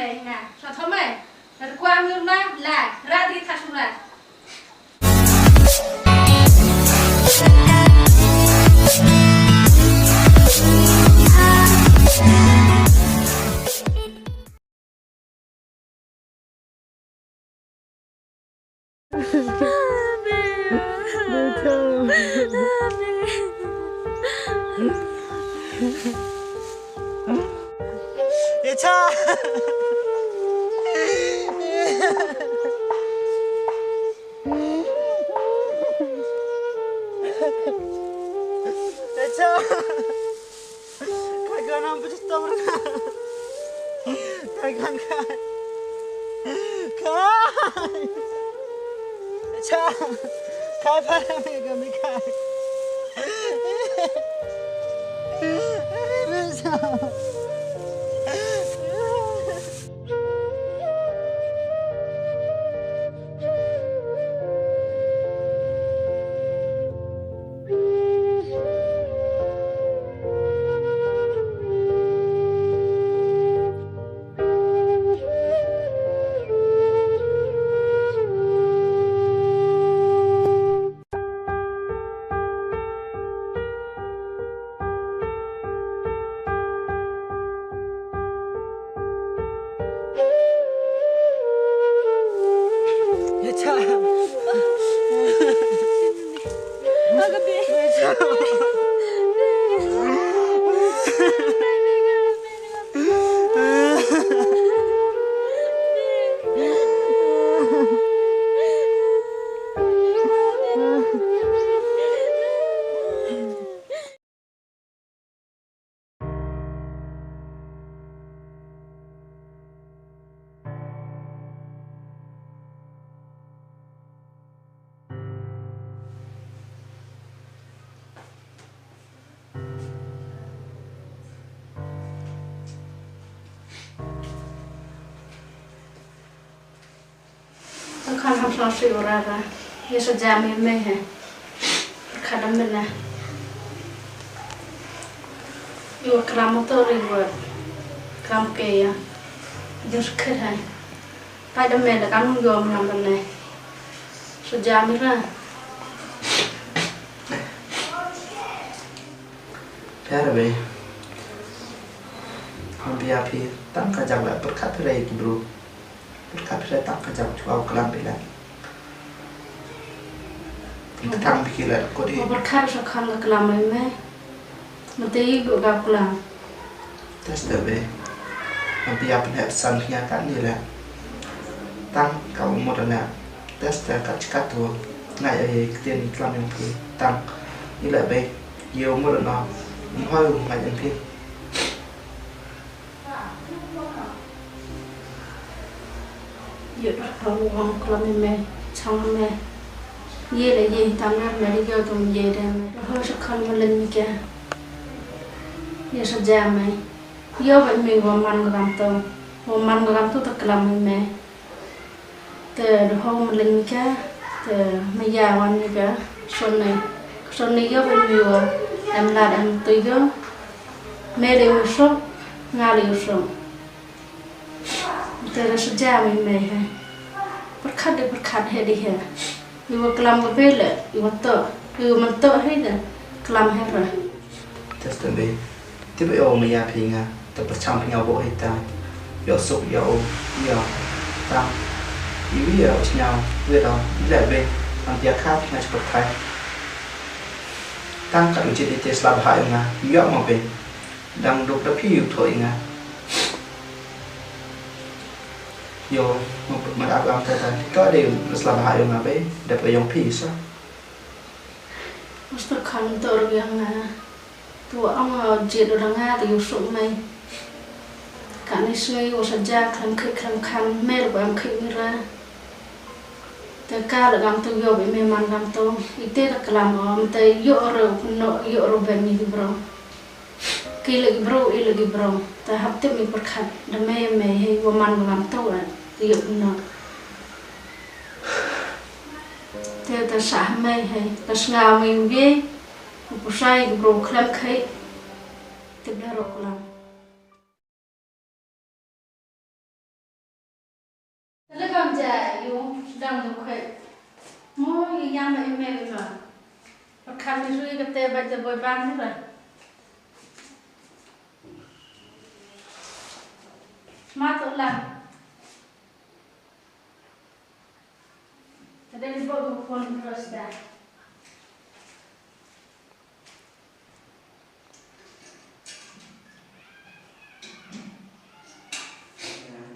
mày nè sao thôi mày là qua miếng na là ra đi thật là Để cha để cha kagak nampak stop kagak kai để cha kai pada mega mega bisa cha agak deh kan ham slashy orara yesa jami mehe kadam mena yo kramotor iwa kram ke ya jus kher padam mena kan yo nam bane so jami ra Pera be Hampir api tak kajak lah berkat rai bro berkat rai tak kajak cuau kelam bela tang pikiran kau di berkat sekarang ke kelam me nanti ibu gak pulang tes be hampir api nak sannya kan ni lah tang kau modalnya tes kat kat tu ngai ketian kelam yang pi tang ni lah be yêu modal nó hoa ngai yang pi giờ đó hoàng kelam me chang me ye là gì tam nam là đi vô tụi về đây hơi sẽ không có linh kia giờ sẽ ra mày vô vậy mình vào màn làm tôi tất làm mày từ hôm linh kia từ bây giờ quan như cả xuân này vô vậy mình vào em là em tùy vô mẹ đều sống nga đều sống từ sẽ ra mày ha bất khát hết đi ha ibu kelam berbela, ibu mentok hida kelam hera. Terus tambah, tiba yo maya pinga, terpercam pinga bo hita, yo sup yo tang, ibu yo nyau, kita lebe, nanti akak pinga cepat kai. Tang kat uji di tes lab hai nga, yo mau be, dang duk tapi yo thoi nga. Yo mà đã làm thế này có điều làm hại mà bé đẹp ở dòng phi sao? Mesti kantor yang tua ông chết ở đằng Nga thì yêu sủng mày cả này suy ở sân gia khăn khăn mẹ là em khích raแต่การละกำตัวโยบไม่มันกำตัวอีเตะกลามมันแต่โยโรเป็นนี่บรองกีลกิบรออีลกิบรองแต่ฮับเต็มมีประคัดดำไม่ให้ว่ามันกำตัวอ่ะโยบเนาะแต่สาไม่ให้แต่สงาไม่เบี้ยผู้ชายกิบรองคลำไข่ติดแล้วรกลาม sẽ dùng đang được khỏe mỗi nhà mà em mà khăn thì ruồi cái tê bây giờ bồi ban nữa rồi má tôi làm đây là bộ một con rồi đã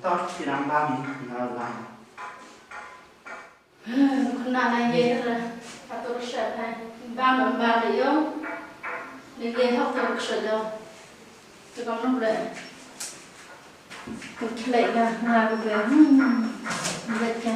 tốt thì làm ba mình làm con nào này về rồi phải tôi sợ này ba để yếu để về học tôi sợ đâu tôi còn lúc đấy tôi lại là về vậy nha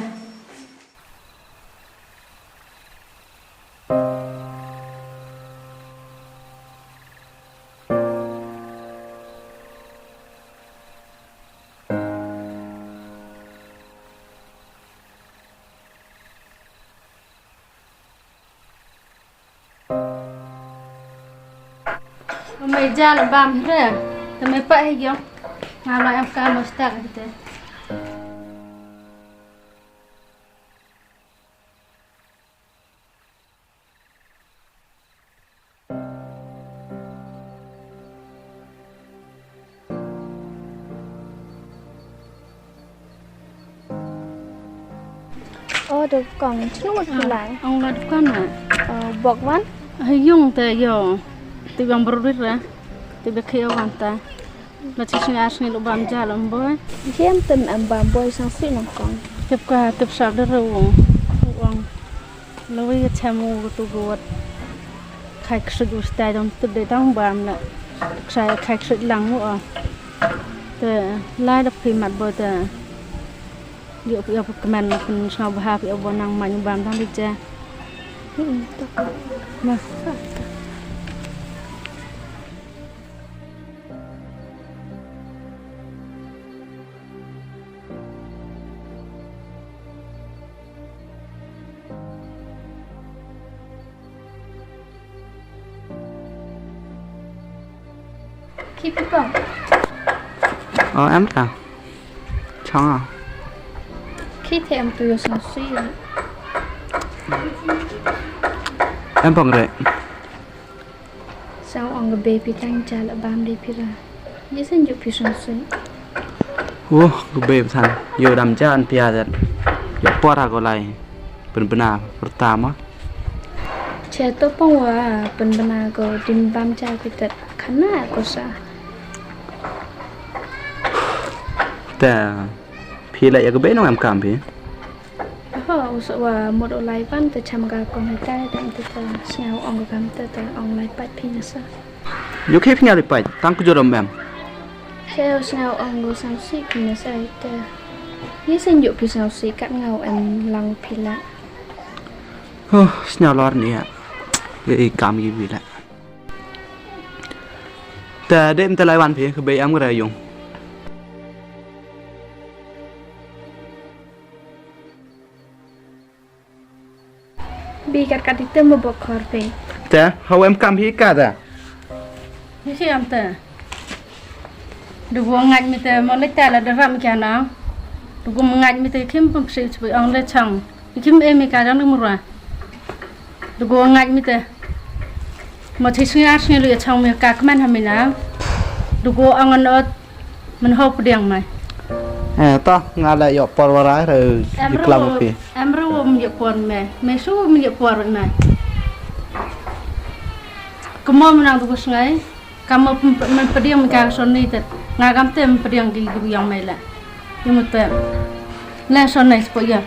mày ra là bám thế à? Thì mày phải hay không? Mà lại em ca một stack thế. Được còn chút một lại. Ông là con à? Bọc ván. Hay dùng thế giờ. Thì bằng bro ra. Thì bị kêu hoàn ta. Mà chỉ nghe lúc bám ra làm bơi. Em tin em bám bơi sang suy nó còn. Tiếp qua tiếp sau đó rồi uống. Lâu cái chăm u tu gột. Khai Ksuid ustai dong tiếp để đong bám lại. Khai Ksuid lăng nữa. Thì lại đập phim mặt bơi thì dia punya kemen pun sangat bahagia bonang manyu bam tang dija. Nah. Keep it going. Em cả chóng à Khi thì em tùy sang suy rồi. em bằng rồi Sao ông cái baby tăng trả lại bám đi pira. Như thế nhiều phi sang suy. gue beb san yo dam jan pia dan yo pora golai benar pertama Trẻ tôi phong hòa benar go dim bám trả kita khana ko sa. ta phi lại cái bé nó em cảm phi Usah wa một độ lại văn từ chăm gà con hay cái đang từ từ sao ông cảm từ từ ông lại bắt pin sa. yo ke phi lại tang ku jorom em Theo sao ông go sang suy pin sa itu. Như sinh dụ phi sao suy cắt ngầu em lăng phi lại. Sнял арния. Cái cảm gì vậy lại. Ta đêm ta lại bàn phía cái bệ em cái này dùng. Bi kat itu mau bokor pe. Ta, how em cảm hi cả ta. Như thế em ta. Được uống ngạch mi ta mà lấy ta là được làm cái nào? Được uống ngạch mi ta kiếm bông sữa với ông lấy chồng. Kiếm em mi cả đang được mua rồi. Được uống ngạch mi ta. Mà thấy sinh lừa chồng mi cả cái hàm mi nào. Được uống ông ăn ớt mình hộp điang mày. Ta ngã lại yo parwarai rồi đi làm phi. Em ru mình dẹp quần mày su mình dẹp quần rồi mày. Kamu menang tugas ngai, kamu mempediam mengkau soni ter, ngagam tem pediam gigi yang mela, yang mutem, lah soni sepuluh.